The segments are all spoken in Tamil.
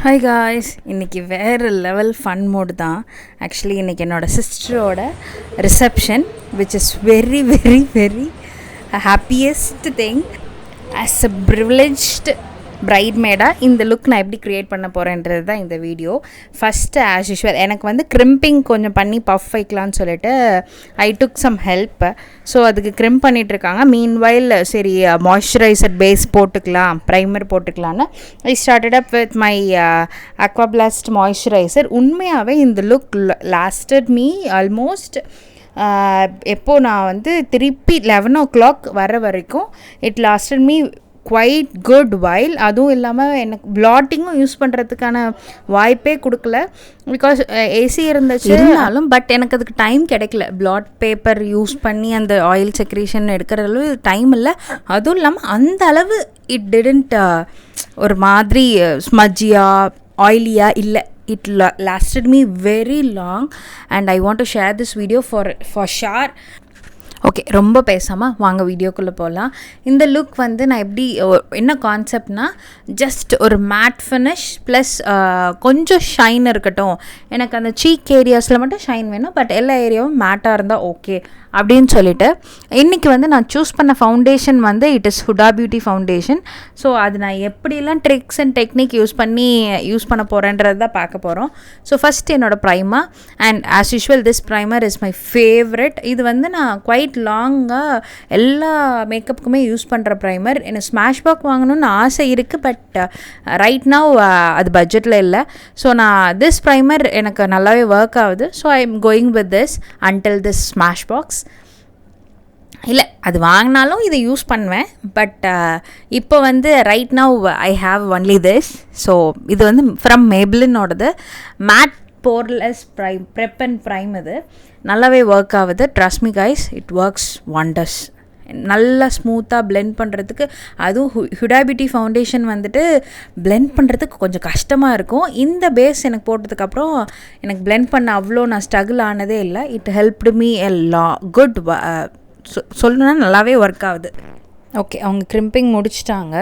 ஹாய் காய்ஸ், இன்றைக்கி வேறு லெவல் ஃபன் மோடு தான். ஆக்சுவலி இன்றைக்கி என்னோடய சிஸ்டரோட reception, which is very very very happiest thing. As a privileged பிரைட்மேடாக இந்த லுக் நான் எப்படி க்ரியேட் பண்ண போகிறேன்றது தான் இந்த வீடியோ. ஃபஸ்ட்டு ஆஸ் யூஷுவல் எனக்கு வந்து க்ரிம்பிங் கொஞ்சம் பண்ணி பஃப் வைக்கலான்னு சொல்லிட்டு I took some help. So அதுக்கு க்ரிம் பண்ணிகிட்ருக்காங்க. மீன்வைல் சரி மாய்ஸ்சரைசர் பேஸ் போட்டுக்கலாம், ப்ரைமர் போட்டுக்கலான்னு I started up with my Aquablast moisturizer. உண்மையாகவே இந்த லுக் லாஸ்டட் மீ ஆல்மோஸ்ட் எப்போது நான் வந்து திருப்பி 11 o'clock வர வரைக்கும் it lasted me quite good while. அதுவும் இல்லாமல் எனக்கு பிளாட்டிங்கும் யூஸ் பண்ணுறதுக்கான வாய்ப்பே கொடுக்கல, பிகாஸ் ஏசி இருந்துச்சு இருந்தாலும். பட் எனக்கு அதுக்கு டைம் கிடைக்கல. பிளாட் பேப்பர் யூஸ் பண்ணி அந்த ஆயில் செக்ரேஷன் எடுக்கிற அளவு டைம் இல்லை. அதுவும் இல்லாமல் அந்த அளவு இட் டிடன்ட் ஒரு மாதிரி ஸ்மஜ்ஜியாக ஆயிலியாக இல்லை. It lasted me very long and I want to share this video for sure. Okay, ரொம்ப பேசாமல் வாங்க வீடியோக்குள்ளே போகலாம். இந்த லுக் வந்து நான் எப்படி என்ன கான்செப்ட்னா, ஜஸ்ட் ஒரு மேட் ஃபினிஷ் ப்ளஸ் கொஞ்சம் ஷைன் இருக்கட்டும். எனக்கு அந்த சீக் ஏரியாஸில் மட்டும் ஷைன் வேணும், பட் எல்லா ஏரியாவும் மேட்டாக இருந்தால் ஓகே அப்படின்னு சொல்லிட்டு இன்றைக்கி வந்து நான் சூஸ் பண்ண ஃபவுண்டேஷன் வந்து it is Hooda beauty foundation. So அது நான் எப்படிலாம் ட்ரிக்ஸ் அண்ட் டெக்னிக் யூஸ் பண்ண போகிறேன்றது தான் பார்க்க போகிறோம். ஸோ ஃபஸ்ட் என்னோடய primer, and as usual this primer is my favourite. இது வந்து நான் குவைட் லாங்காக எல்லா மேக்கப்புக்குமே யூஸ் பண்ணுற ப்ரைமர். எனக்கு ஸ்மாஷ் பாக் வாங்கணும்னு ஆசை இருக்குது, பட் ரைட் நவ் அது பட்ஜெட்டில் இல்லை. ஸோ நான் திஸ் ப்ரைமர் எனக்கு நல்லாவே ஒர்க் ஆகுது. So I am going with this until this Smashbox. இல்லை, அது வாங்கினாலும் இதை யூஸ் பண்ணுவேன், பட் இப்போ வந்து right now I have only this. So இது வந்து ஃப்ரம் மேப்ளினோடது matte poreless prep and prime. இது நல்லாவே ஒர்க் ஆகுது. Trust me guys, it works wonders. நல்லா ஸ்மூத்தாக பிளெண்ட் பண்ணுறதுக்கு, அதுவும் ஹுடா பியூட்டி ஃபவுண்டேஷன் வந்துட்டு பிளெண்ட் பண்ணுறதுக்கு கொஞ்சம் கஷ்டமாக இருக்கும். இந்த பேஸ் எனக்கு போட்டதுக்கப்புறம் எனக்கு பிளெண்ட் பண்ண அவ்வளோ நான் ஸ்ட்ரகிள் ஆனதே இல்லை. It helped me a good. சொல்லணுன்னா நல்லாவே ஒர்க் ஆகுது. ஓகே, அவங்க க்ரிம்பிங் முடிச்சிட்டாங்க.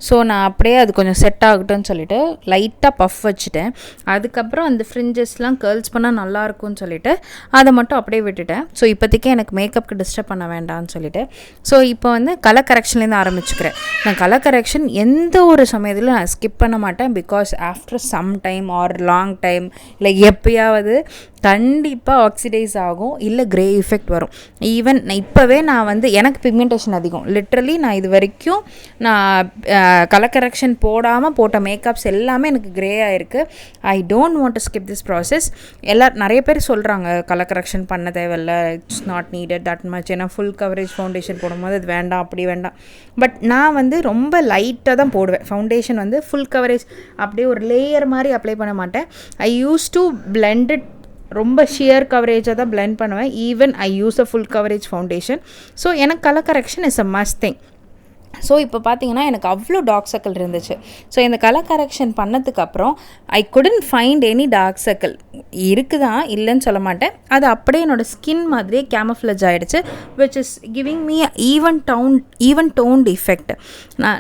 ஸோ நான் அப்படியே அது கொஞ்சம் செட் ஆகட்டும்னு சொல்லிவிட்டு லைட்டாக பஃப் வச்சுட்டேன். அதுக்கப்புறம் அந்த ஃப்ரிஞ்சஸ்லாம் கேர்ள்ஸ் பண்ணால் நல்லாயிருக்கும்னு சொல்லிவிட்டு அதை மட்டும் அப்படியே விட்டுட்டேன். ஸோ இப்போதைக்கு எனக்கு மேக்கப்புக்கு டிஸ்டர்ப் பண்ண வேண்டாம்னு சொல்லிவிட்டு ஸோ இப்போ வந்து கலர் கரெக்ஷன்லேருந்து ஆரம்பிச்சுக்கிறேன். நான் கலர் கரெக்ஷன் எந்த ஒரு சமயத்திலும் நான் ஸ்கிப் பண்ண மாட்டேன். Because after some time or long time இல்லை எப்பயாவது கண்டிப்பாக ஆக்சிடைஸ் ஆகும், இல்லை க்ரே எஃபெக்ட் வரும். ஈவன் இப்போவே நான் வந்து எனக்கு பிக்மெண்டேஷன் அதிகம். லிட்ரலி நான் இது வரைக்கும் நான் கலர் கரெக்ஷன் போடாமல் போட்ட மேக்கப்ஸ் எல்லாமே எனக்கு க்ரே ஆகிருக்கு. I don't want to skip this process. நிறைய பேர் சொல்கிறாங்க கலர் கரெக்ஷன் பண்ண தேவையில்ல, it's not needed that much, ஏன்னா ஃபுல் கவரேஜ் ஃபவுண்டேஷன் போடும்போது அது வேண்டாம், அப்படி வேண்டாம். பட் நான் வந்து ரொம்ப லைட்டாக தான் போடுவேன் ஃபவுண்டேஷன். வந்து ஃபுல் கவரேஜ் அப்படியே ஒரு லேயர் மாதிரி அப்ளை பண்ண மாட்டேன். I use to blend it, ரொம்ப ஷியர் கவரேஜாக தான் பிளெண்ட் பண்ணுவேன். Even I use a full coverage foundation. So எனக்கு colour correction is a must thing. So இப்போ பார்த்தீங்கன்னா எனக்கு அவ்வளோ டார்க் சர்க்கிள் இருந்துச்சு. ஸோ இந்த கலர் கரெக்ஷன் பண்ணதுக்கப்புறம் I couldn't find any dark circle. இருக்குதான், இல்லைன்னு சொல்ல மாட்டேன். அது அப்படியே என்னோடய ஸ்கின் மாதிரியே கேமஃப்ளேஜ் ஆகிடுச்சு, which is giving me even toned effect.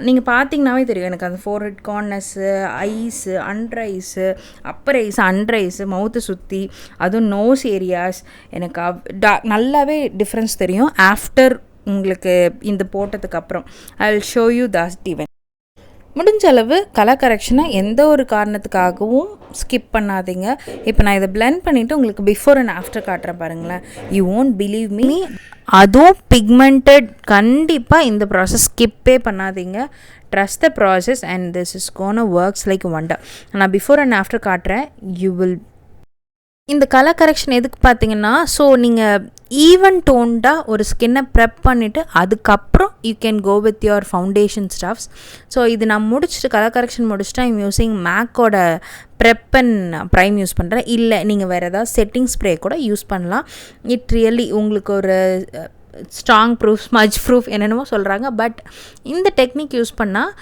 நீங்கள் பார்த்தீங்கன்னாவே தெரியும் எனக்கு அந்த forehead corners, eyes, under eyes, upper eyes, under eyes, mouth சுற்றி, அதுவும் நோஸ் ஏரியாஸ் எனக்கு நல்லாவே டிஃப்ரென்ஸ் தெரியும் ஆஃப்டர் உங்களுக்கு இந்த போட்டதுக்கப்புறம். ஐ will show you that even. முடிஞ்ச அளவு கலர் கரெக்ஷனை எந்த ஒரு காரணத்துக்காகவும் ஸ்கிப் பண்ணாதீங்க. இப்போ நான் இதை பிளெண்ட் பண்ணிவிட்டு உங்களுக்கு பிஃபோர் அண்ட் ஆஃப்டர் காட்டுறேன் பாருங்களேன். You won't believe me. அதுவும் பிக்மெண்டட். கண்டிப்பாக இந்த ப்ராசஸ் ஸ்கிப்பே பண்ணாதீங்க. Trust the process and this is gonna works like wonder. நான் பிஃபோர் அண்ட் ஆஃப்டர் காட்டுறேன். You will. இந்த கலர் கரெக்ஷன் எதுக்கு பார்த்தீங்கன்னா, ஸோ நீங்கள் ஈவன் டோன்டாக ஒரு ஸ்கின்னை ப்ரெப் பண்ணிவிட்டு அதுக்கப்புறம் you can go with your foundation stuffs. So இது நான் முடிச்சுட்டு கலர் கரெக்ஷன் முடிச்சுட்டு ஐம் யூஸிங் மேக்கோட ப்ரெப் அண்ட் ப்ரைம் யூஸ் பண்ணுறேன். இல்லை நீங்கள் வேறு ஏதாவது செட்டிங் ஸ்ப்ரே கூட யூஸ் பண்ணலாம். இட் ரியலி உங்களுக்கு ஒரு ஸ்ட்ராங் ப்ரூஃப், ஸ்மஜ் ப்ரூஃப் என்னென்னமோ சொல்கிறாங்க. பட் இந்த டெக்னிக் யூஸ் பண்ணால்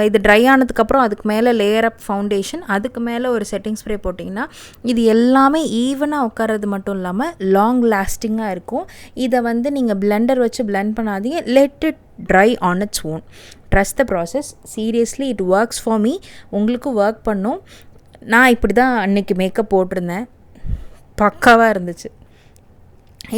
இது ட்ரை ஆனதுக்கப்புறம் அதுக்கு மேலே லேயர் அப் ஃபவுண்டேஷன், அதுக்கு மேலே ஒரு செட்டிங் ஸ்ப்ரே போட்டிங்கன்னா இது எல்லாமே ஈவனாக உட்கார்றது மட்டும் இல்லாமல் லாங் லாஸ்டிங்காக இருக்கும். இதை வந்து நீங்கள் பிளெண்டர் வச்சு பிளெண்ட் பண்ணாதீங்க. Let it try on its own. Trust the process. Seriously it works for me. உங்களுக்கும் ஒர்க் பண்ணும். நான் இப்படி தான் அன்றைக்கி மேக்கப் போட்டிருந்தேன், பக்காவாக இருந்துச்சு.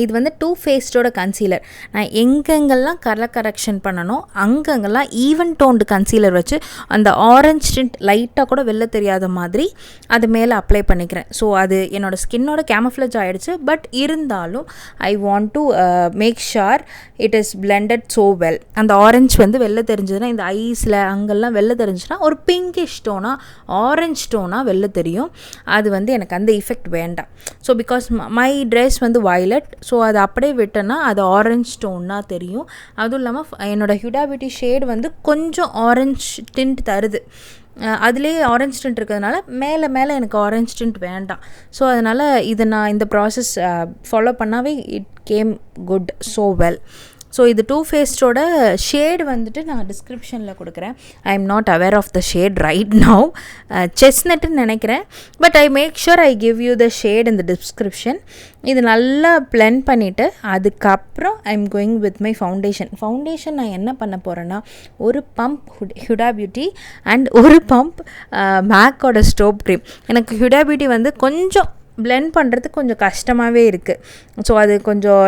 இது வந்து டூ ஃபேஸ்டோட கன்சீலர். நான் எங்கெங்கெல்லாம் கலர் கரெக்ஷன் பண்ணணும் அங்கங்கெல்லாம் ஈவன் டோன்டு கன்சீலர் வச்சு அந்த ஆரஞ்ச் டிண்ட் லைட்டாக கூட வெளில தெரியாத மாதிரி அது மேலே அப்ளை பண்ணிக்கிறேன். ஸோ அது என்னோடய ஸ்கின்னோட கேமஃப்ளேஜ் ஆகிடுச்சு. பட் இருந்தாலும் I want to make sure it is blended so well. அந்த ஆரஞ்ச் வந்து வெளில தெரிஞ்சதுன்னா, இந்த ஐஸில் அங்கெல்லாம் வெளில தெரிஞ்சுன்னா ஒரு பிங்கிஷ் டோனாக ஆரஞ்ச் டோனாக வெளில தெரியும். அது வந்து எனக்கு அந்த எஃபெக்ட் வேண்டாம். ஸோ பிகாஸ் மை ட்ரெஸ் வந்து வயலட், ஸோ அது அப்படியே விட்டேன்னா அது ஆரஞ்ச் டோன்னாக தெரியும். அதுவும் இல்லாமல் என்னோடய ஹுடா பியூட்டி ஷேட் வந்து கொஞ்சம் ஆரஞ்ச் டிண்ட் தருது. அதுலேயே ஆரஞ்ச் டிண்ட் இருக்கிறதுனால மேலே எனக்கு ஆரஞ்ச் டிண்ட் வேண்டாம். ஸோ அதனால் இதை நான் இந்த ப்ராசஸ் ஃபாலோ பண்ணாவே it came good so well. So இது டூ ஃபேஸ்டோட ஷேடு வந்துட்டு நான் டிஸ்கிரிப்ஷனில் கொடுக்குறேன். I am not aware of the shade right now. செஸ்னட்டுன்னு நினைக்கிறேன். But I make sure I give you the shade இந்த டிஸ்கிரிப்ஷன். இது நல்லா பிளெண்ட் பண்ணிவிட்டு அதுக்கப்புறம் I am going with my foundation நான் என்ன பண்ண போகிறேன்னா, ஒரு பம்ப் ஹுடா பியூட்டி அண்ட் ஒரு பம்ப் மேக்கோட ஸ்டோப் க்ரீம். எனக்கு ஹுடா பியூட்டி வந்து கொஞ்சம் பிளெண்ட் பண்ணுறதுக்கு கொஞ்சம் கஷ்டமாகவே இருக்குது. ஸோ அது கொஞ்சம்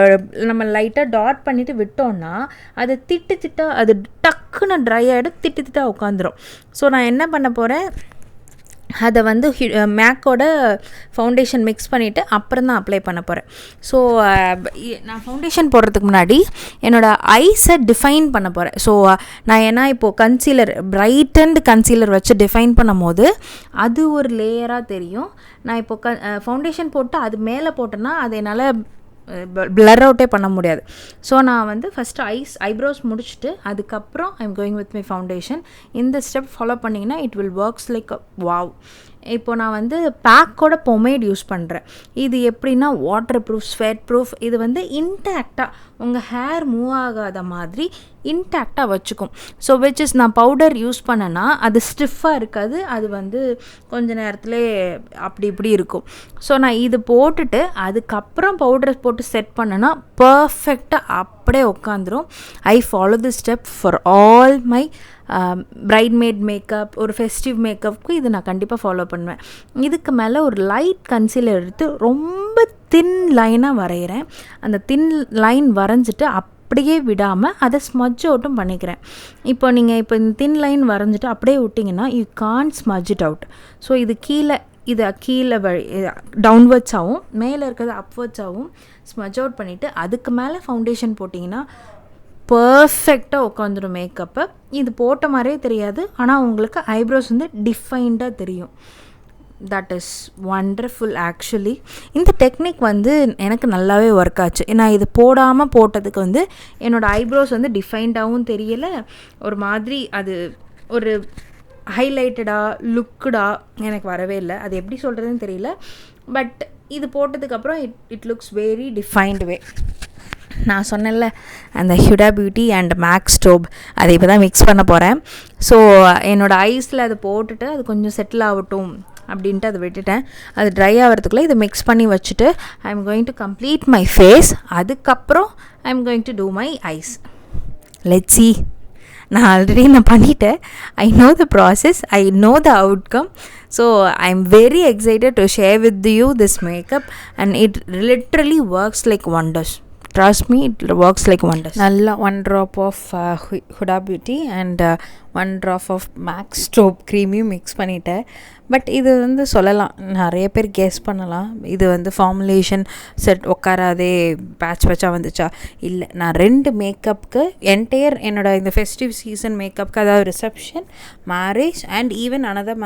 நம்ம லைட்டாக டாட் பண்ணிவிட்டு விட்டோன்னா அது திட்டாக அது டக்குன்னு ட்ரை ஆகிடும், திட்டாக உட்காந்துரும். ஸோ நான் என்ன பண்ண போகிறேன், அதை வந்து மேக்கோட ஃபவுண்டேஷன் மிக்ஸ் பண்ணிவிட்டு அப்புறம் தான் அப்ளை பண்ண போகிறேன். ஸோ நான் ஃபவுண்டேஷன் போடுறதுக்கு முன்னாடி என்னோடய ஐஸை டிஃபைன் பண்ண போகிறேன். ஸோ நான் ஏன்னா இப்போது கன்சீலர் பிரைட்டன்டு கன்சீலர் வச்சு டிஃபைன் பண்ணும் போது அது ஒரு லேயராக தெரியும். நான் இப்போது ஃபவுண்டேஷன் போட்டு அது மேலே போட்டேன்னா அது என்னால் பிளர் அவுட்டே பண்ண முடியாது. ஸோ நான் வந்து ஃபஸ்ட்டு ஐப்ரோஸ் முடிச்சுட்டு அதுக்கப்புறம் I am going with my foundation. இந்த ஸ்டெப் ஃபாலோ பண்ணிங்கன்னா it will works like wow. இப்போது நான் வந்து பேக்கோட பொமேட் யூஸ் பண்ணுறேன். இது எப்படின்னா வாட்டர் ப்ரூஃப், ஸ்வெட் ப்ரூஃப். இது வந்து இன்டாக்டாக உங்கள் ஹேர் மூவ் ஆகாத மாதிரி இன்டாக்டாக வச்சுக்கும். ஸோ விச் இஸ் நான் பவுடர் யூஸ் பண்ணேன்னா அது ஸ்டிஃபாக இருக்காது, அது வந்து கொஞ்ச நேரத்தில் அப்படி இப்படி இருக்கும். ஸோ நான் இது போட்டுட்டு அதுக்கப்புறம் பவுடர் போட்டு செட் பண்ணேன்னா பர்ஃபெக்டாக அப்படியே உட்காந்துரும். I follow the step for all my bridesmaid makeup, ஒரு ஃபெஸ்டிவ் மேக்கப்புக்கு இது நான் கண்டிப்பாக ஃபாலோ பண்ணுவேன். இதுக்கு மேலே ஒரு லைட் கன்சீலர் எடுத்து ரொம்ப தின் லைனாக வரைகிறேன். அந்த தின் லைன் வரைஞ்சிட்டு அப்படியே விடாமல் அதை ஸ்மஜ் அவுட்டும் பண்ணிக்கிறேன். இப்போ நீங்கள் இப்போ இந்த தின் லைன் வரைஞ்சிட்டு அப்படியே விட்டிங்கன்னா you can't smudge it out. So இது கீழே டவுன்வர்ட்ஸாகவும் மேலே இருக்கிறது அப்வர்ட்ஸாகவும் ஸ்மஜ் அவுட் பண்ணிவிட்டு அதுக்கு மேலே ஃபவுண்டேஷன் போட்டிங்கன்னா பர்ஃபெக்டாக உட்காந்துரும் மேக்கப்பை. இது போட்ட மாதிரியே தெரியாது, ஆனால் உங்களுக்கு ஐப்ரோஸ் வந்து டிஃபைன்டாக தெரியும். That is wonderful actually. இந்த டெக்னிக் வந்து எனக்கு நல்லாவே ஒர்க் ஆச்சு. நான் இது போடாமல் போட்டதுக்கு வந்து என்னோடய ஐப்ரோஸ் வந்து டிஃபைன்டாகவும் தெரியலை, ஒரு மாதிரி அது ஒரு ஹைலைட்டடாக லுக்குடாக எனக்கு வரவே இல்லை. அது எப்படி சொல்கிறதுன்னு தெரியல. பட் இது போட்டதுக்கப்புறம் it looks very defined way. நான் சொன்னேன்ல அந்த ஹுடா பியூட்டி அண்ட் மேக் ஸ்டோப் அதை இப்போ தான் மிக்ஸ் பண்ண போகிறேன். ஸோ என்னோடய ஐஸில் அதை போட்டுட்டு அது கொஞ்சம் செட்டில் ஆகட்டும் அப்படின்ட்டு அதை விட்டுட்டேன். அது ட்ரை ஆகிறதுக்குள்ளே இதை மிக்ஸ் பண்ணி வச்சுட்டு I am going to complete my face. அதுக்கப்புறம் I am going to do my eyes. Let's see. நான் பண்ணிட்டேன். I know the process, I know the outcome. So I am very excited to share with you this makeup and it literally works like wonders. Trust me, it works like wonders. Nalla 1 drop of Huda Beauty and 1 drop of Max Strobe cream mix பண்ணிட்டேன். பட் இது வந்து சொல்லலாம், நிறைய பேர் கெஸ் பண்ணலாம் இது வந்து ஃபார்முலேஷன் செட் உட்காராதே பேட்சாக வந்துச்சா. இல்லை, நான் 2 மேக்கப்புக்கு என்டையர் என்னோட இந்த ஃபெஸ்டிவ் சீசன் மேக்கப்புக்கு, அதாவது reception, marriage and even another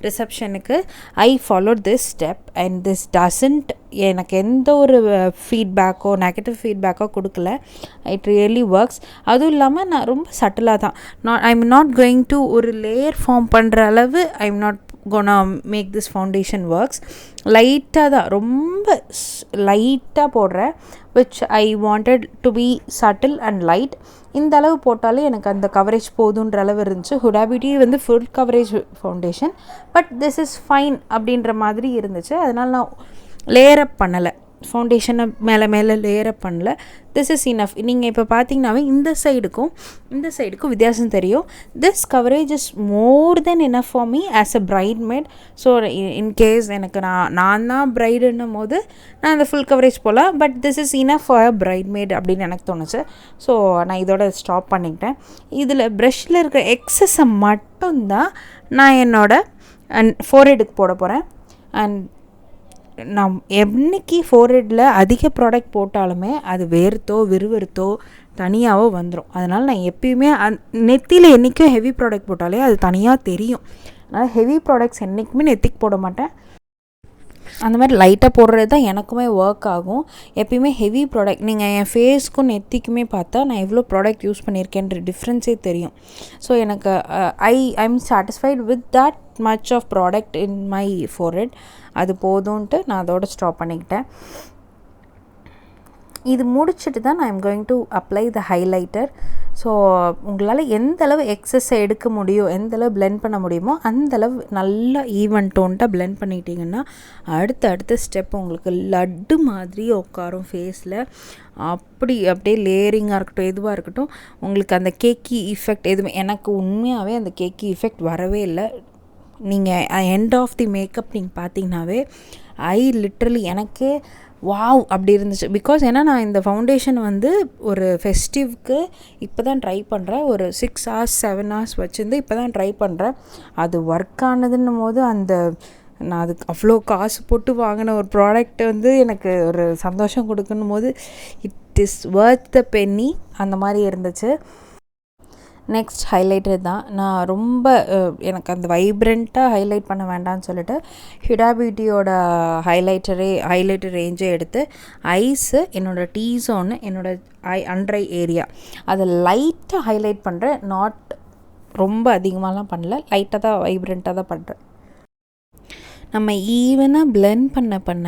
ரிசப்ஷனுக்கு I follow this step and this doesn't எனக்கு எந்த ஒரு ஃபீட்பேக்கோ நெகட்டிவ் ஃபீட்பேக்கோ கொடுக்கல. It really works. அதுவும் இல்லாமல் நான் ரொம்ப சட்டிலாக தான், I am not going to ஒரு லேயர் ஃபார்ம் பண்ணுற அளவு I am not gonna make this foundation works. லைட்டாக தான், ரொம்ப லைட்டாக போடுறேன், which I wanted to be subtle and light. இந்த அளவு போட்டாலே எனக்கு அந்த கவரேஜ் போதுன்ற அளவு இருந்துச்சு. Huda Beauty வந்து full coverage foundation, but this is fine அப்படின்ற மாதிரி இருந்துச்சு. அதனால் நான் லேயர் அப் பண்ணலை, ஃபவுண்டேஷனை மேலே லேயர் அப் பண்ணல. This is enough. நீங்கள் இப்போ பார்த்தீங்கன்னாவே இந்த சைடுக்கும் வித்தியாசம் தெரியும். This coverage is more then enough for me as a பிரைட்மேட். So in case எனக்கு நான் தான் பிரைடுன்னும் போது நான் அந்த ஃபுல் கவரேஜ் போகலாம், but this is enough for a பிரைட்மேட் அப்படின்னு எனக்கு தோணுச்சு. ஸோ நான் இதோட ஸ்டாப் பண்ணிக்கிட்டேன். இதில் ப்ரஷ்ஷில் இருக்கிற எக்ஸஸை மட்டும்தான் நான் என்னோட ஃபோர்ஹெட்டுக்கு போட போகிறேன். அண்ட் நான் என்றைக்கு ஃபோர்ஹெட்டில் அதிக ப்ராடக்ட் போட்டாலுமே அது வேர்த்தோ விறுவிறுத்தோ தனியாகவோ வந்துடும். அதனால் நான் எப்பயுமே நெத்தியில் என்றைக்கும் ஹெவி ப்ராடக்ட் போட்டாலே அது தனியாக தெரியும். அதனால் ஹெவி ப்ராடக்ட்ஸ் என்றைக்குமே நெத்திக்கு போட மாட்டேன். அந்த மாதிரி லைட்டாக போடுறது தான் எனக்குமே ஒர்க் ஆகும். எப்பயுமே ஹெவி ப்ராடக்ட் நீங்கள் என் ஃபேஸ்க்கும் நெத்திக்குமே பார்த்தா நான் எவ்வளோ ப்ராடக்ட் யூஸ் பண்ணியிருக்கேன்ற டிஃப்ரென்ஸே தெரியும். ஸோ எனக்கு I am satisfied with that much of product in my forehead. அது போதும்ன்ட்டு நான் அதோட ஸ்டாப் பண்ணிக்கிட்டேன். இது முடிச்சுட்டு தான் நான் I'm going to apply the highlighter. So உங்களால் எந்தளவு எக்ஸஸை எடுக்க முடியும், எந்தளவு பிளெண்ட் பண்ண முடியுமோ அந்தளவு நல்லா ஈவன் டோன்ட்டாக பிளெண்ட் பண்ணிட்டீங்கன்னா அடுத்த ஸ்டெப் உங்களுக்கு லட்டு மாதிரி உட்காரும் ஃபேஸில். அப்படியே லேயரிங்காக இருக்கட்டும், எதுவாக இருக்கட்டும், உங்களுக்கு அந்த கேக்கி இஃபெக்ட் எதுவுமே, எனக்கு உண்மையாகவே அந்த கேக்கி இஃபெக்ட் வரவே இல்லை. நீங்கள் எண்ட் ஆஃப் தி மேக்கப் நீங்கள் பார்த்தீங்கன்னாவே லிட்ரலி எனக்கே வாவ் அப்படி இருந்துச்சு. பிகாஸ் ஏன்னா நான் இந்த ஃபவுண்டேஷன் வந்து ஒரு ஃபெஸ்டிவ்க்கு இப்போ தான் ட்ரை பண்ணுறேன். ஒரு 6 hours 7 hours வச்சுருந்து இப்போ தான் ட்ரை பண்ணுறேன். அது ஒர்க் ஆனதுன்னும் போது நான் அதுக்கு அவ்வளோ காசு போட்டு வாங்கின ஒரு ப்ராடக்ட் வந்து எனக்கு ஒரு சந்தோஷம் கொடுக்கணும் போது it is worth the penny அந்த மாதிரி இருந்துச்சு. நெக்ஸ்ட் ஹைலைட்டர் தான். நான் ரொம்ப எனக்கு அந்த வைப்ரண்ட்டாக ஹைலைட் பண்ண வேண்டாம்னு சொல்லிட்டு ஹுடா பியூட்டியோட ஹைலைட்டர் ரேஞ்சே எடுத்து ஐஸு, என்னோடய டீ ஜோனு, என்னோடய அண்டர் ஐ ஏரியா அதை லைட்டாக ஹைலைட் பண்ணுறேன். நாட் ரொம்ப அதிகமாகலாம் பண்ணல, லைட்டாக தான் வைப்ரண்ட்டாக தான் பண்ணுறேன். நம்ம ஈவனாக பிளெண்ட் பண்ண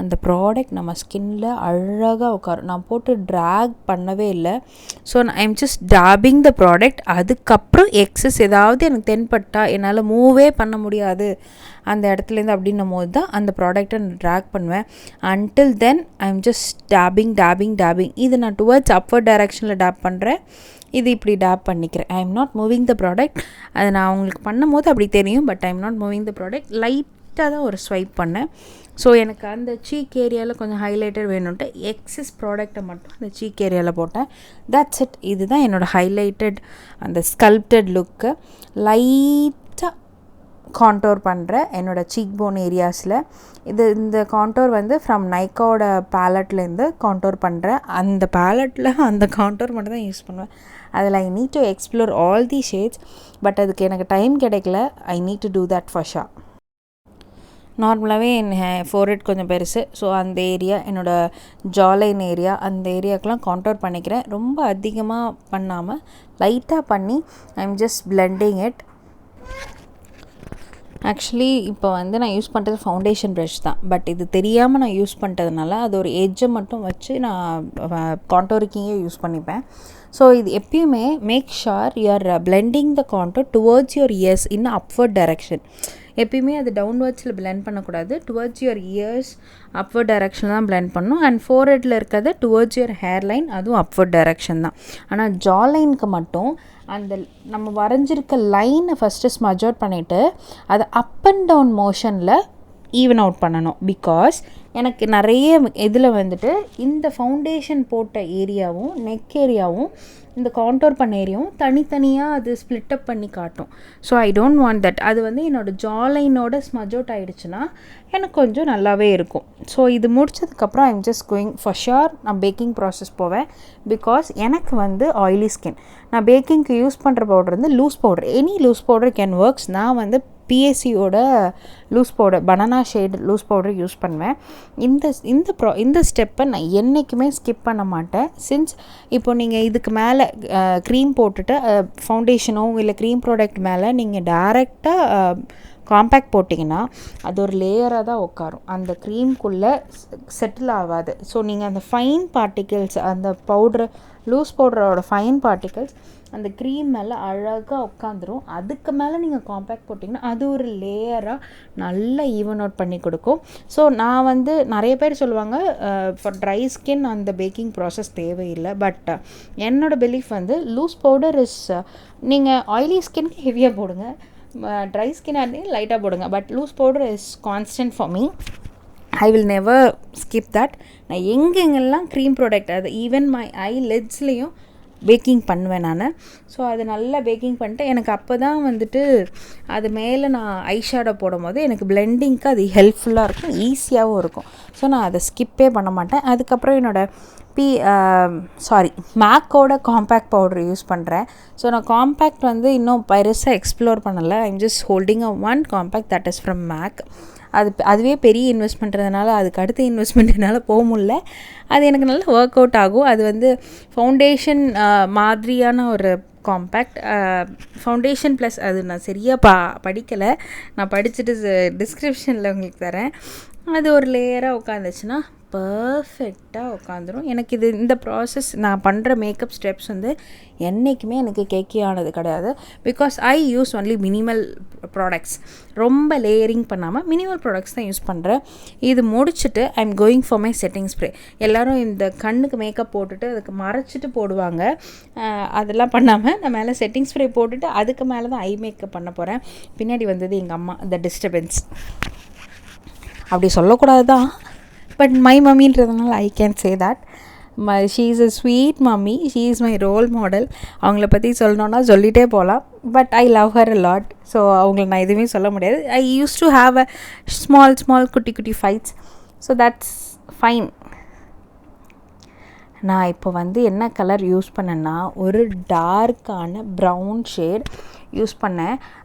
அந்த ப்ராடக்ட் நம்ம ஸ்கின்னில் அழகாக உட்காரும். நான் போட்டு ட்ராக் பண்ணவே இல்லை. So I am just dabbing the product. அதுக்கப்புறம் எக்ஸஸ் ஏதாவது எனக்கு தென்பட்டா என்னால் மூவே பண்ண முடியாது அந்த இடத்துலேருந்து அப்படின்னும் போது தான் அந்த ப்ராடக்டை நான் ட்ராக் பண்ணுவேன். Until then I am just taping. இது நான் டுவர்ட்ஸ் அப்வர்ட் டைரக்ஷனில் டேப் பண்ணுறேன், இது இப்படி டேப் பண்ணிக்கிறேன். ஐ am not moving the product. அது நான் உங்களுக்கு பண்ணும் போது அப்படி தெரியும், but I am not moving the product. லைட்டாக தான் ஒரு ஸ்வைப் பண்ணேன். ஸோ எனக்கு அந்த சீக் ஏரியாவில் கொஞ்சம் ஹைலைட்டர் வேணும்ட்டு எக்ஸஸ் ப்ராடக்டை மட்டும் அந்த சீக் ஏரியாவில் போட்டேன். That's it. இதுதான் என்னோடய ஹைலைட்டட் அந்த ஸ்கல்ப்டட் லுக்கு. லைட்டாக கான்டோர் பண்ணுறேன் என்னோடய சீக் போன் ஏரியாஸில். இந்த கான்டோர் வந்து ஃப்ரம் நைக்காவோட பேலட்லேருந்து கான்டோர் பண்ணுறேன். அந்த பேலட்டில் அந்த கான்டோர் மட்டும் தான் யூஸ் பண்ணுவேன். அதில் I need to explore all the shades, but அதுக்கு எனக்கு டைம் கிடைக்கல. I need to do that for sure. நார்மலாகவே என் ஃபோர்ஹெட் கொஞ்சம் பெருசு. ஸோ அந்த ஏரியா, என்னோடய ஜாலைன் ஏரியா, அந்த ஏரியாக்கெலாம் கான்டோர் பண்ணிக்கிறேன். ரொம்ப அதிகமாக பண்ணாமல் லைட்டாக பண்ணி ஐ am just blending it. Actually இப்போ வந்து நான் யூஸ் பண்ணுறது ஃபவுண்டேஷன் ப்ரஷ் தான், பட் இது தெரியாமல் நான் யூஸ் பண்ணுறதுனால அது ஒரு எட்ஜை மட்டும் வச்சு நான் கான்டோரிக்கிங்கே யூஸ் பண்ணிப்பேன். ஸோ இது எப்பயுமே make sure you are blending the contour towards your ears in upward direction. எப்பயுமே அது டவுன்வர்ட்ஸில் பிளெண்ட் பண்ணக்கூடாது, டுவர்ட்ஸ் யுவர் இயர்ஸ் அப்வர்ட் டைரக்ஷனில் தான் பிளெண்ட் பண்ணணும். அண்ட் ஃபோர்ஹெட்டில் இருக்கிறது டுவர்ட்ஸ் யுவர் ஹேர் லைன், அதுவும் அப்வர்ட் டைரக்ஷன் தான். ஆனால் ஜா லைனுக்கு மட்டும் அந்த நம்ம வரைஞ்சிருக்க லைனை ஃபஸ்ட்டு ஸ்மஜ் அவுட் பண்ணிவிட்டு அதை அப் அண்ட் டவுன் மோஷனில் ஈவன் அவுட் பண்ணணும். பிகாஸ் எனக்கு நிறைய இதில் வந்துட்டு இந்த ஃபவுண்டேஷன் போட்ட ஏரியாவும் நெக் ஏரியாவும் இந்த கான்டோர் பண்ண ஏரியாவும் தனித்தனியாக அது ஸ்ப்ளிட் அப் பண்ணி காட்டும். So I don't want that. அது வந்து என்னோடய ஜாலைனோட ஸ்மஜ் அவுட் ஆகிடுச்சுன்னா எனக்கு கொஞ்சம் நல்லாவே இருக்கும். ஸோ இது முடிச்சதுக்கப்புறம் I am just going for sure நான் பேக்கிங் ப்ராசஸ் போவேன். பிகாஸ் எனக்கு வந்து ஆயிலி ஸ்கின். நான் பேக்கிங்க்கு யூஸ் பண்ணுற பவுடர் வந்து loose powder, any loose powder can works. நான் வந்து பிஎஸ்சியோட loose powder, banana shade loose powder use பண்ணுவேன். இந்த ஸ்டெப்பை நான் என்றைக்குமே ஸ்கிப் பண்ண மாட்டேன். சின்ஸ் இப்போ நீங்கள் இதுக்கு மேலே க்ரீம் போட்டுட்டு ஃபவுண்டேஷனோ இல்லை க்ரீம் ப்ராடக்ட் மேலே நீங்கள் டைரெக்டாக காம்பேக்ட் போட்டிங்கன்னா அது ஒரு லேயராக தான் உட்காரும், அந்த க்ரீம்குள்ளே செட்டில் ஆகாது. ஸோ நீங்கள் அந்த ஃபைன் பார்ட்டிகிள்ஸ், அந்த பவுட்ரு லூஸ் பவுடரோட ஃபைன் பார்ட்டிகல்ஸ் அந்த க்ரீம் மேலே அழகாக உட்காந்துரும். அதுக்கு மேலே நீங்கள் காம்பேக்ட் போட்டிங்கன்னா அது ஒரு லேயராக நல்லா ஈவன் அவுட் பண்ணி கொடுக்கும். ஸோ நான் வந்து நிறைய பேர் சொல்லுவாங்க ஃபார் ட்ரை ஸ்கின் அந்த பேக்கிங் ப்ராசஸ் தேவையில்லை. பட் என்னோடய பிலீஃப் வந்து லூஸ் பவுடர் இஸ், நீங்கள் ஆயிலி ஸ்கின்க்கு ஹெவியாக போடுங்க, ட்ரை ஸ்கின்னாக இருந்தீங்க லைட்டாக போடுங்க. But loose powder is constant for me. I will never skip that. நான் எங்கெங்கெல்லாம் க்ரீம் ப்ராடக்ட், அது ஈவன் மை ஐ லிட்ஸ்லேயும் பேக்கிங் பண்ணுவேன் நான். ஸோ அது நல்லா பேக்கிங் பண்ணிட்டு எனக்கு அப்போ தான் வந்துட்டு அது மேலே நான் ஐ ஷேடோ போடும் போது எனக்கு பிளெண்டிங்க்கு அது ஹெல்ப்ஃபுல்லாக இருக்கும், ஈஸியாகவும் இருக்கும். ஸோ நான் அதை ஸ்கிப்பே பண்ண மாட்டேன். அதுக்கப்புறம் மேக்கோட காம்பேக்ட் பவுடர் யூஸ் பண்ணுறேன். ஸோ நான் காம்பேக்ட் வந்து இன்னும் பெருசாக எக்ஸ்ப்ளோர் பண்ணலை. I'm just holding one compact that is from MAC. அதுவே பெரிய இன்வெஸ்ட்மெண்ட்றதுனால அதுக்கு அடுத்த இன்வெஸ்ட்மெண்ட்னால போக முடியல. அது எனக்கு நல்லா ஒர்க் அவுட் ஆகும். அது வந்து ஃபவுண்டேஷன் மாதிரியான ஒரு காம்பேக்ட் ஃபவுண்டேஷன் ப்ளஸ் அது நான் சரியாக படிக்கலை, நான் படிச்சுட்டு டிஸ்கிரிப்ஷனில் உங்களுக்கு தரேன். அது ஒரு லேயராக உட்காந்துச்சுன்னா பர்ஃபெக்டாக உட்காந்துரும். எனக்கு இந்த ப்ராசஸ் நான் பண்ணுற மேக்கப் ஸ்டெப்ஸ் வந்து என்றைக்குமே எனக்கு கேக்கியானது கிடையாது. Because I use only minimal products, ரொம்ப லேயரிங் பண்ணாமல் மினிமல் ப்ராடக்ட்ஸ் தான் யூஸ் பண்ணுறேன். இது முடிச்சுட்டு ஐ am going for my setting spray. எல்லோரும் இந்த கண்ணுக்கு மேக்கப் போட்டுட்டு அதுக்கு மறைச்சிட்டு போடுவாங்க, அதெல்லாம் பண்ணாமல் நான் மேலே செட்டிங் ஸ்ப்ரே போட்டுட்டு அதுக்கு மேலே தான் ஐ மேக்கப் பண்ண போகிறேன். பின்னாடி வந்தது எங்கள் அம்மா, த டிஸ்டர்பன்ஸ். அப்படி சொல்லக்கூடாது தான், பட் மை மம்மின்றதுனால I can say that. She is a sweet mummy, she is my role model. அவங்கள பற்றி சொல்லணுன்னா சொல்லிகிட்டே போகலாம். But I love her a lot. So அவங்கள நான் எதுவுமே சொல்ல முடியாது. I use to have a small குட்டி ஃபைட்ஸ். So that's fine. நான் இப்போ வந்து என்ன கலர் யூஸ் பண்ணேன்னா ஒரு டார்க்கான ப்ரௌன் ஷேட் யூஸ் பண்ணேன்.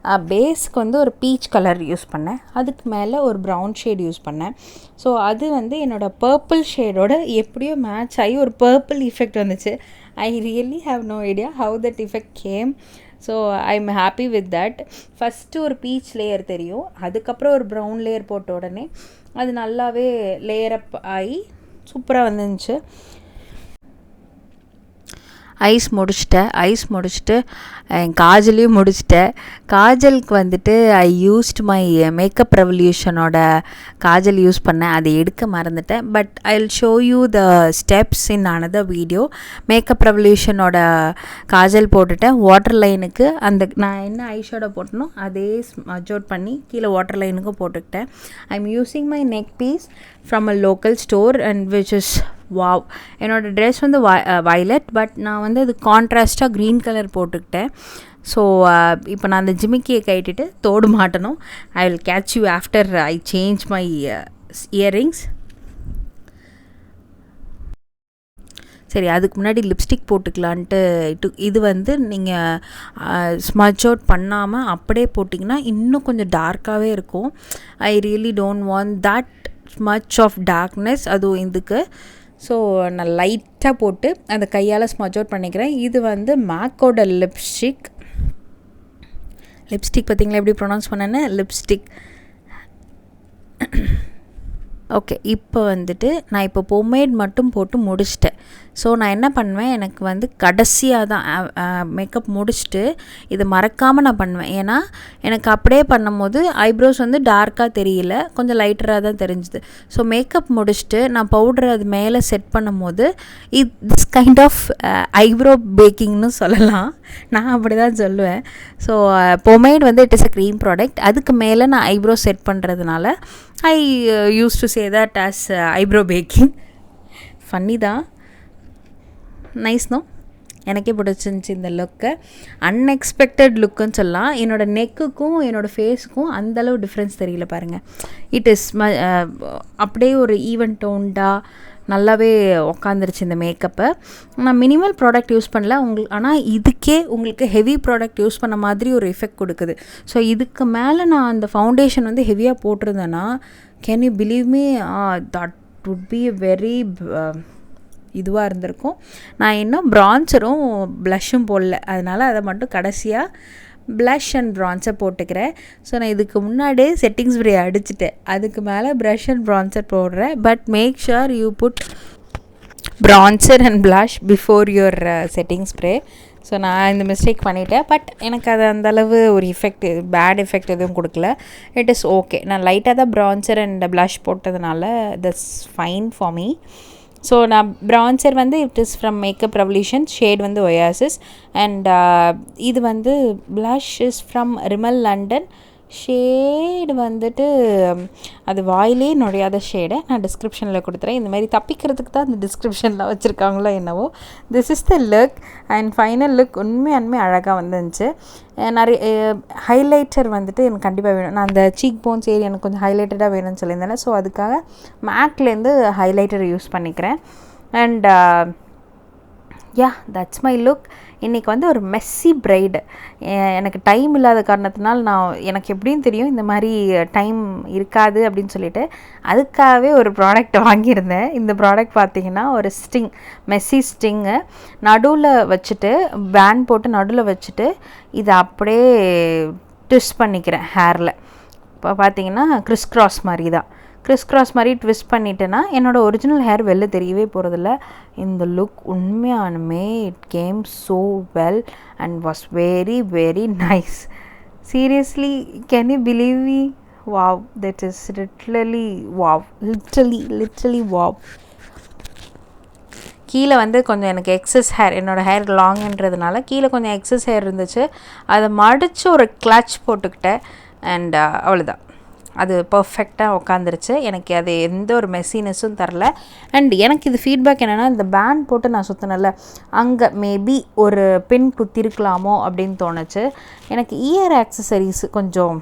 பேஸ்க்கு வந்து ஒரு பீச் கலர் யூஸ் பண்ணேன், அதுக்கு மேலே ஒரு ப்ரௌன் ஷேட் யூஸ் பண்ணேன். ஸோ அது வந்து என்னோடய பர்பிள் ஷேடோட எப்படியோ மேட்ச் ஆகி ஒரு பர்பிள் இஃபெக்ட் வந்துச்சு. I really have no idea how that effect came. So I am happy with that. First ஒரு பீச் லேயர் தெரியும், அதுக்கப்புறம் ஒரு ப்ரௌன் லேயர் போட்ட உடனே அது நல்லாவே லேயரப் ஆகி சூப்பராக வந்துருந்துச்சு. ஐஸ் முடிச்சுட்டு காஜலையும் முடிச்சிட்டேன். காஜலுக்கு வந்துட்டு ஐ யூஸ்ட் மை மேக்கப் ரெவல்யூஷனோட காஜல் யூஸ் பண்ணேன், அதை எடுக்க மறந்துட்டேன். But I will show you the steps in another video. Makeup ரெவல்யூஷனோட காஜல் போட்டுட்டேன். வாட்டர் லைனுக்கு நான் என்ன ஐ ஷேடோ போட்டனோ அதே ஸ்மட்ச் அவுட் பண்ணி கீழே வாட்டர் லைனுக்கும் போட்டுக்கிட்டேன். I am using my neck piece from a local store and which is wow. என்னோடய ட்ரெஸ் வந்து வயலட், பட் நான் வந்து அது கான்ட்ராஸ்ட்டாக க்ரீன் கலர் போட்டுக்கிட்டேன். ஸோ இப்போ நான் அந்த ஜிமிக்கியை கட்டிட்டு தோடு மாட்டணும். I will catch you after I change my earrings. சரி, அதுக்கு முன்னாடி லிப்ஸ்டிக் போட்டுக்கலான்ட்டு இது வந்து நீங்கள் ஸ்மட்ச் அவுட் பண்ணாமல் அப்படியே போட்டிங்கன்னா இன்னும் கொஞ்சம் டார்க்காகவே இருக்கும். I really don't want that much of darkness அதுவும் இதுக்கு. ஸோ நான் லைட்டாக போட்டு அந்த கையால் ஸ்மட்ச் அவுட் பண்ணிக்கிறேன். இது வந்து மேக்கோட லிப்ஸ்டிக் பார்த்திங்களா எப்படி ப்ரொனவுன்ஸ் பண்ணேன்னு, லிப்ஸ்டிக். ஓகே, இப்போ வந்துட்டு நான் இப்போ பொமேட் மட்டும் போட்டு முடிச்சிட்டேன். ஸோ நான் என்ன பண்ணுவேன், எனக்கு வந்து கடைசியாக தான் மேக்கப் முடிச்சுட்டு இது மறக்காமல் நான் பண்ணுவேன். ஏன்னா எனக்கு அப்படியே பண்ணும்போது ஐப்ரோஸ் வந்து டார்க்காக தெரியல, கொஞ்சம் லைட்டராக தான் தெரிஞ்சுது. ஸோ மேக்கப் முடிச்சுட்டு நான் பவுடர் அது மேலே செட் பண்ணும் போது திஸ் கைண்ட் ஆஃப் ஐப்ரோ பேக்கிங்னு சொல்லலாம், நான் அப்படி தான் சொல்லுவேன். ஸோ பொமேட் வந்து it is a cream product. அதுக்கு மேலே நான் ஐப்ரோ செட் பண்ணுறதுனால I use to say that as eyebrow baking. Funny தான், நைஸ் நோ. எனக்கே பிடிச்சிருந்துச்சி இந்த லுக்கு. அன்எக்ஸ்பெக்டட் லுக்குன்னு சொல்லலாம். என்னோடய நெக்குக்கும் என்னோடய ஃபேஸுக்கும் அந்தளவு டிஃப்ரென்ஸ் தெரியல பாருங்கள். இட் இஸ் அப்படியே ஒரு ஈவன் டோன்டாக நல்லாவே உக்காந்துருச்சு இந்த மேக்கப்பை. நான் மினிமல் ப்ராடக்ட் யூஸ் பண்ணல ஆனால் இதுக்கே உங்களுக்கு ஹெவி ப்ராடக்ட் யூஸ் பண்ண மாதிரி ஒரு எஃபெக்ட் கொடுக்குது. ஸோ இதுக்கு மேலே நான் அந்த ஃபவுண்டேஷன் வந்து ஹெவியாக போட்டிருந்தேன்னா can you believe me, that would be very இதுவாக இருந்திருக்கும். நான் இன்னும் ப்ரான்சரும் ப்ளஷ்ஷும் போடல, அதனால் அதை மட்டும் கடைசியாக ப்ளஷ் அண்ட் ப்ரான்சர் போட்டுக்கிறேன். ஸோ நான் இதுக்கு முன்னாடியே செட்டிங் ஸ்ப்ரே அடிச்சுட்டேன், அதுக்கு மேலே ப்ரஷ் அண்ட் ப்ரான்சர் போடுறேன். But make sure you put bronzer and blush before your setting spray. So நான் இந்த மிஸ்டேக் பண்ணிவிட்டேன். பட் எனக்கு அது அந்தளவு ஒரு பேட் எஃபெக்ட் எதுவும் கொடுக்கல. It is okay. நான் லைட்டாக தான் ப்ரான்சர் அண்ட் ப்ளஷ் போட்டதுனால that's fine for me. So நான் ப்ரான்சர் வந்து it is from Makeup Revolution, shade வந்து ஒயாசிஸ். அண்ட் இது வந்து blush is from Rimmel London, shade வந்துட்டு அது வாயிலே நுழையாத ஷேடை நான் டிஸ்கிரிப்ஷனில் கொடுத்துறேன். இந்த மாதிரி தப்பிக்கிறதுக்கு தான் இந்த டிஸ்கிரிப்ஷனில் வச்சுருக்காங்களோ என்னவோ. This is the look and final look. உண்மையானுமே அழகாக வந்துருந்துச்சு. நிறைய ஹைலைட்டர் வந்துட்டு எனக்கு கண்டிப்பாக வேணும். நான் அந்த சீக் போன்ஸ் ஏரியா எனக்கு கொஞ்சம் ஹைலைட்டடாக வேணும்னு சொல்லியிருந்தேன். ஸோ அதுக்காக மேக்லேருந்து ஹைலைட்டர் யூஸ் பண்ணிக்கிறேன். And yeah, that's my look. இன்றைக்கி வந்து ஒரு மெஸ்ஸி ப்ரைடு. எனக்கு டைம் இல்லாத காரணத்தினால் எனக்கு எப்படின்னு தெரியும் இந்த மாதிரி டைம் இருக்காது அப்படின்னு சொல்லிட்டு அதுக்காகவே ஒரு ப்ராடக்ட் வாங்கியிருந்தேன். இந்த ப்ராடக்ட் பார்த்திங்கன்னா ஒரு ஸ்டிங், மெஸ்ஸி ஸ்டிங்கு நடுவில் வச்சுட்டு பேண்ட் போட்டு நடுவில் வச்சுட்டு இதை அப்படியே ட்விஸ்ட் பண்ணிக்கிறேன் ஹேரில். இப்போ பார்த்திங்கன்னா கிறிஸ் கிராஸ் மாதிரி ட்விஸ்ட் பண்ணிட்டேன்னா என்னோடய ஒரிஜினல் ஹேர் வெளில தெரியவே போகிறதில்ல. இந்த லுக் உண்மையானுமே it came so well and was very very nice. Seriously, can you believe me? Wow, that is literally wow, literally wow. கீழே வந்து கொஞ்சம் எனக்கு எக்ஸஸ் ஹேர், என்னோடய ஹேர் லாங்குன்றதுனால கீழே கொஞ்சம் எக்ஸஸ் ஹேர் இருந்துச்சு. அதை மடித்து ஒரு கிளட்ச் போட்டுக்கிட்டேன். அண்ட் அவ்வளோதான், அது பர்ஃபெக்டாக உட்காந்துருச்சு. எனக்கு அது எந்த ஒரு மெஸ்ஸினஸும் தரல. அண்ட் எனக்கு இது ஃபீட்பேக் என்னென்னா, இந்த பேண்ட் போட்டு நான் சுற்றினல அங்கே மேபி ஒரு பின் குத்திருக்கலாமோ அப்படின்னு தோணுச்சு. எனக்கு இயர் ஆக்சசரிஸ் கொஞ்சம்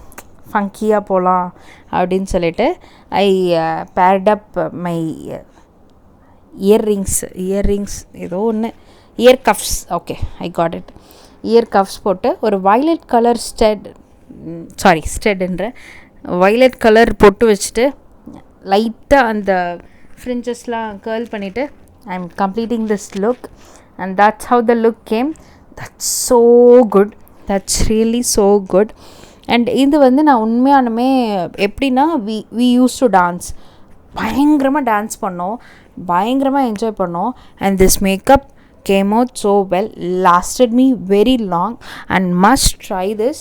ஃபங்கியாக போகலாம் அப்படின்னு சொல்லிட்டு I paired up my earrings ஏதோ ஒன்று, ear cuffs. Okay, I got it. Ear cuffs போட்டு ஒரு வயலட் கலர் ஸ்டெட்ன்ற வயலட் கலர் பொட்டு வச்சுட்டு லைட்டாக அந்த ஃப்ரிஞ்சஸ்லாம் கேர்ள் பண்ணிவிட்டு I am completing this look. And that's how the look came. That's so good, that's really so good. And இது வந்து நான் உண்மையானுமே எப்படின்னா வி யூஸ் டு டான்ஸ், பயங்கரமாக டான்ஸ் பண்ணோம், பயங்கரமாக என்ஜாய் பண்ணோம். And this makeup came out so well, lasted me very long and must try this,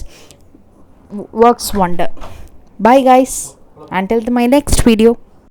works wonder. Bye guys, until my next video.